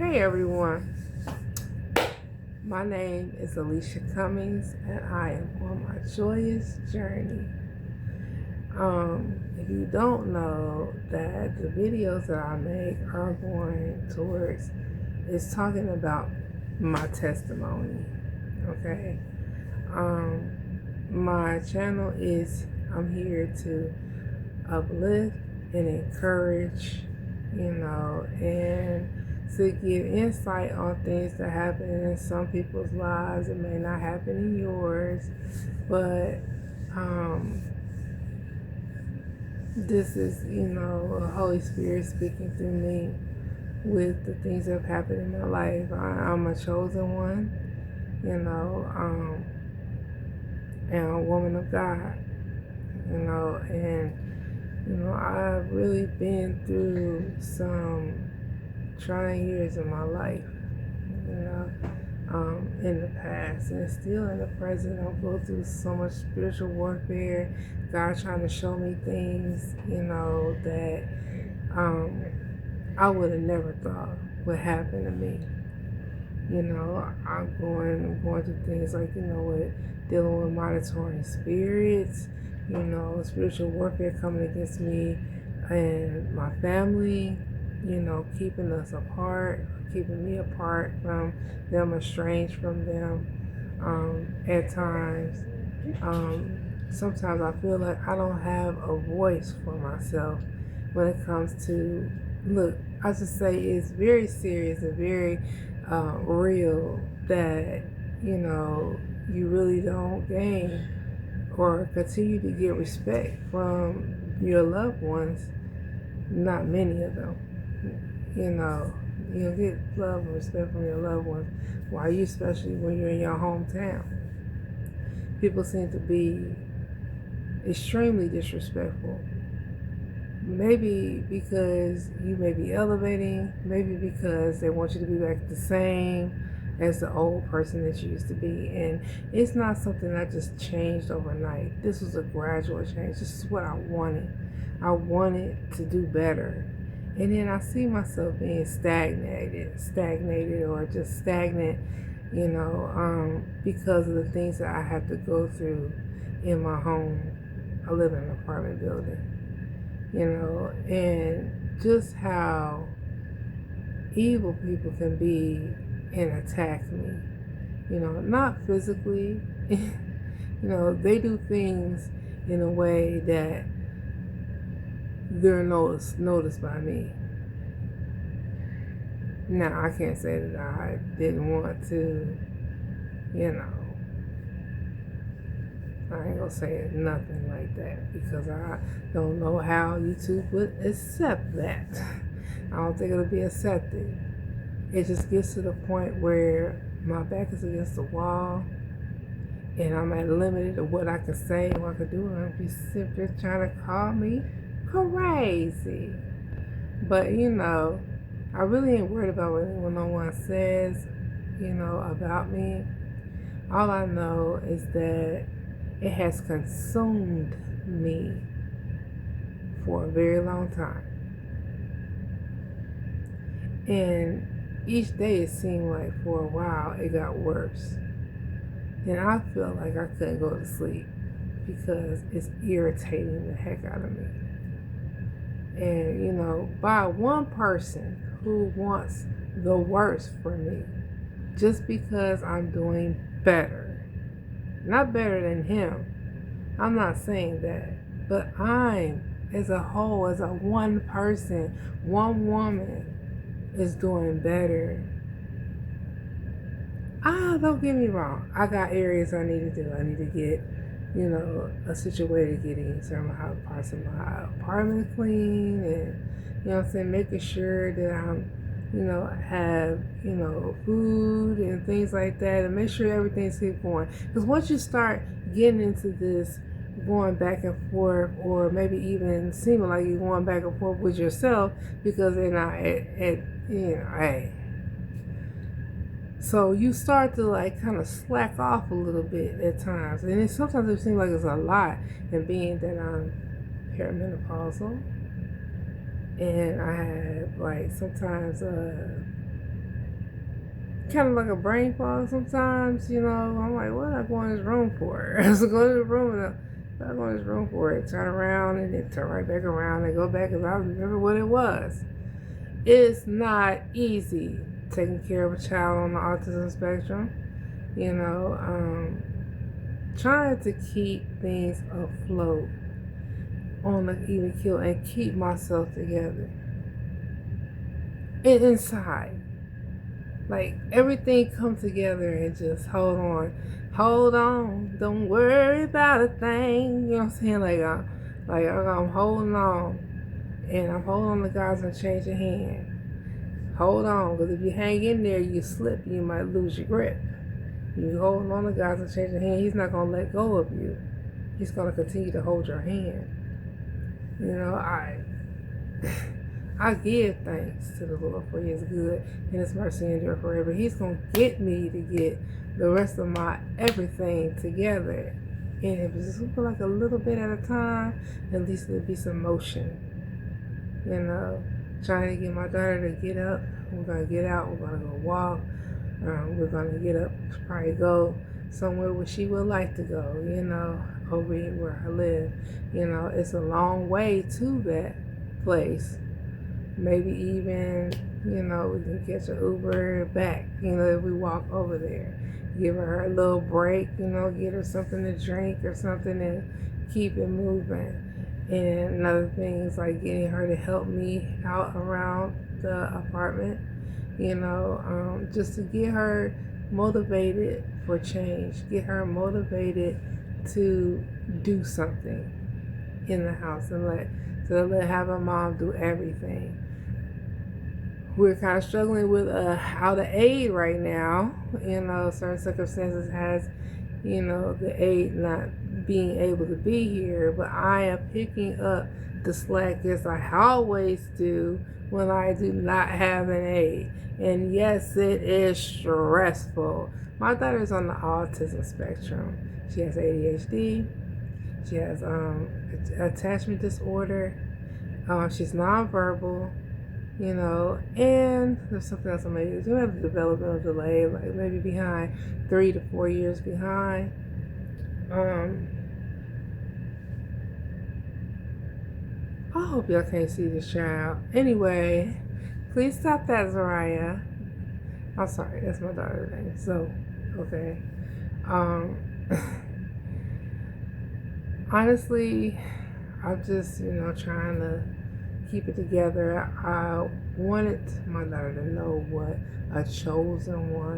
Hey everyone, my name is Alicia Cummings and I am on my joyous journey. If you don't know that the videos that I make are going towards, it's talking about my testimony, okay? My channel is, I'm here to uplift and encourage, and to give insight on things that happen in some people's lives. It may not happen in yours, but this is, the Holy Spirit speaking through me with the things that have happened in my life. I'm a chosen one, and a woman of God, and I've really been through some trying years in my life, in the past and still in the present. I'll go through so much spiritual warfare. God trying to show me things, that I would have never thought would happen to me. I'm going through things like, with dealing with monitoring spirits, spiritual warfare coming against me and my family, keeping us apart, keeping me apart from them, estranged from them. At times, sometimes I feel like I don't have a voice for myself when it comes to, look, I just say it's very serious and very real that, you really don't gain or continue to get respect from your loved ones. Not many of them. You don't get love and respect from your loved ones. Why you, especially when you're in your hometown? People seem to be extremely disrespectful. Maybe because you may be elevating, maybe because they want you to be back the same as the old person that you used to be. And it's not something that just changed overnight. This was a gradual change. This is what I wanted. I wanted to do better. And then I see myself being stagnated or just stagnant, because of the things that I have to go through in my home. I live in an apartment building, and just how evil people can be and attack me, not physically, they do things in a way that they're noticed by me. Now, I can't say that I didn't want to, I ain't gonna say nothing like that because I don't know how YouTube would accept that. I don't think it'll be accepted. It just gets to the point where my back is against the wall and I'm at limited of what I can say and what I can do, and I'm just simply trying to call me crazy. But I really ain't worried about what no one says, about me. All I know is that it has consumed me for a very long time. And each day it seemed like for a while it got worse. And I felt like I couldn't go to sleep because it's irritating the heck out of me. And, by one person who wants the worst for me, just because I'm doing better. Not better than him. I'm not saying that. But I'm, as a whole, as a one person, one woman, is doing better. Don't get me wrong. I got areas I need to do. I need to get, situated getting certain parts of my apartment clean and, making sure that I'm, have, food and things like that, and make sure everything's keep going. Because once you start getting into this going back and forth, or maybe even seeming like you're going back and forth with yourself because they're not hey. So you start to kind of slack off a little bit at times. And sometimes it seems like it's a lot. And being that I'm perimenopausal, and I have sometimes kind of like a brain fog sometimes, you know. I'm like, what did I go in this room for? I was going to the room and I go in this room for it. Turn around and then turn right back around and go back because I remember what it was. It's not easy taking care of a child on the autism spectrum, you know. Trying to keep things afloat on the even keel and keep myself together. And inside. Like everything come together and just hold on, don't worry about a thing. You know what I'm saying? I'm holding on, and I'm holding on to God's unchanging hand. Hold on, because if you hang in there, you slip, you might lose your grip. You hold on to God's unchanging hand, He's not gonna let go of you. He's gonna continue to hold your hand. You know, I give thanks to the Lord for His good and His mercy endure forever. He's going to get me to get the rest of my everything together. And if it's just like a little bit at a time, at least there'll be some motion. You know, trying to get my daughter to get up. We're going to get out. We're going to go walk. We're going to get up, probably go somewhere where she would like to go, you know, over here where I live. You know, it's a long way to that place. Maybe even, you know, we can catch an Uber back, you know, if we walk over there. Give her a little break, you know, get her something to drink or something and keep it moving. And another thing is like getting her to help me out around the apartment, you know, just to get her motivated for change, get her motivated to do something in the house and let have her mom do everything. We're kind of struggling with how to aid right now. You know, certain circumstances has, you know, the aid not being able to be here, but I am picking up the slack as I always do when I do not have an aid. And yes, it is stressful. My daughter's on the autism spectrum. She has ADHD. She has attachment disorder. She's nonverbal, you know, and there's something else I made. You have a developmental delay, like maybe behind 3 to 4 years behind. I hope y'all can't see this child. Anyway, please stop that, Zariah. I'm sorry, that's my daughter's name. So, okay. Honestly, I'm just, you know, trying to keep it together. I wanted my daughter to know what a chosen one